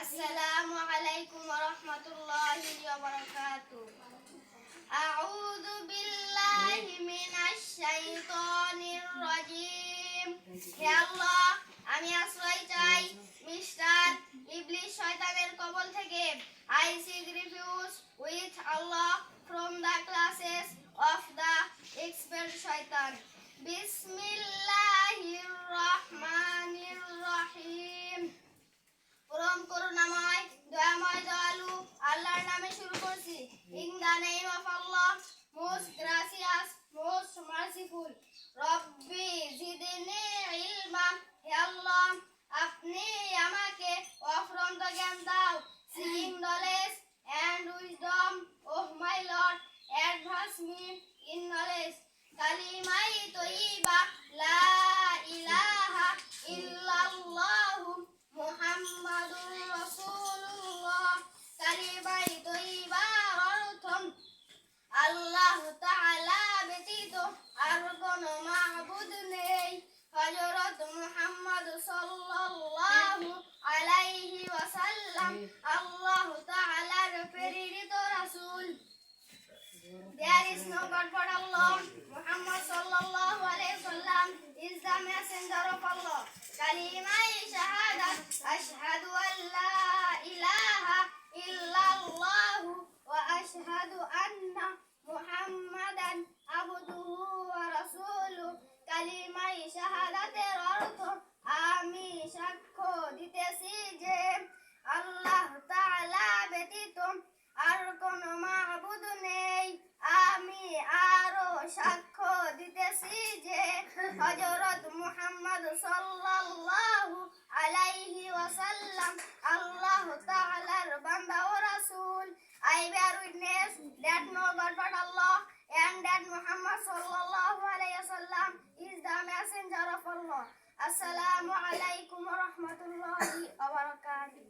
আসসালামু আলাইকুম ওয়া রাহমাতুল্লাহি ওয়া বারাকাতুহু। আউযু বিল্লাহি মিনাশ শাইতানির রাজীম। হে আল্লাহ, আমি আশ্রয় চাই মিস্টার ইবলিস শয়তানের কবল থেকে। I seek refuge with Allah from the classes of the expert shaitan. বিসমিল্লাহির রহমানির রহিম। পরম করুণাময়, দয়াময়, দয়ালু আল্লাহর নামে শুরু করছি। In the name of Allah, most gracious, most merciful. রব্বি জিদনি ইলমা। হে আল্লাহ, আপনি আমাকে অফুরন্ত জ্ঞান দাও। Seeking knowledge and wisdom, oh my Lord, advance me in knowledge. কালিমাই তয়্যিবা, লা ইলাহা ইল্লাল্লাহু মুহাম্মাদুর রাসূলুল্লাহ। কালিমাই তয়্যিবার অর্থ আল্লাহ তাআলা ব্যতীত আর কোনো মাবুদ নেই। হযরত মুহাম্মদ সাল্লাল্লাহু আলাইহি ওয়াসাল্লাম আল্লাহ তাআলার প্রেরিত রাসূল। There is no God but Allah. Muhammad sallallahu alayhi wasallam is the messenger of Allah. Kalimai shahadat, ashhadu an la ilaha illallah wa ashhadu anna Muhammadan abduhu wa rasuluh. Kalimai shahadater অর্থ আমি সাক্ষ্য দিতেছি যে আল্লাহ তাআলা ব্যতীত আর কোনো মাবুদ নেই। আমি আরো সাক্ষ্য দিতেছি যে হযরত মুহাম্মদ সাল্লাল্লাহু আলাইহি ওয়াসাল্লাম আল্লাহ তাআলার বান্দা ও রাসূল। I bear witness that no God but Allah and that Muhammad sallallahu alayhi wasallam is the messenger of Allah. Assalamu alaikum wa rahmatullahi wa barakatuh.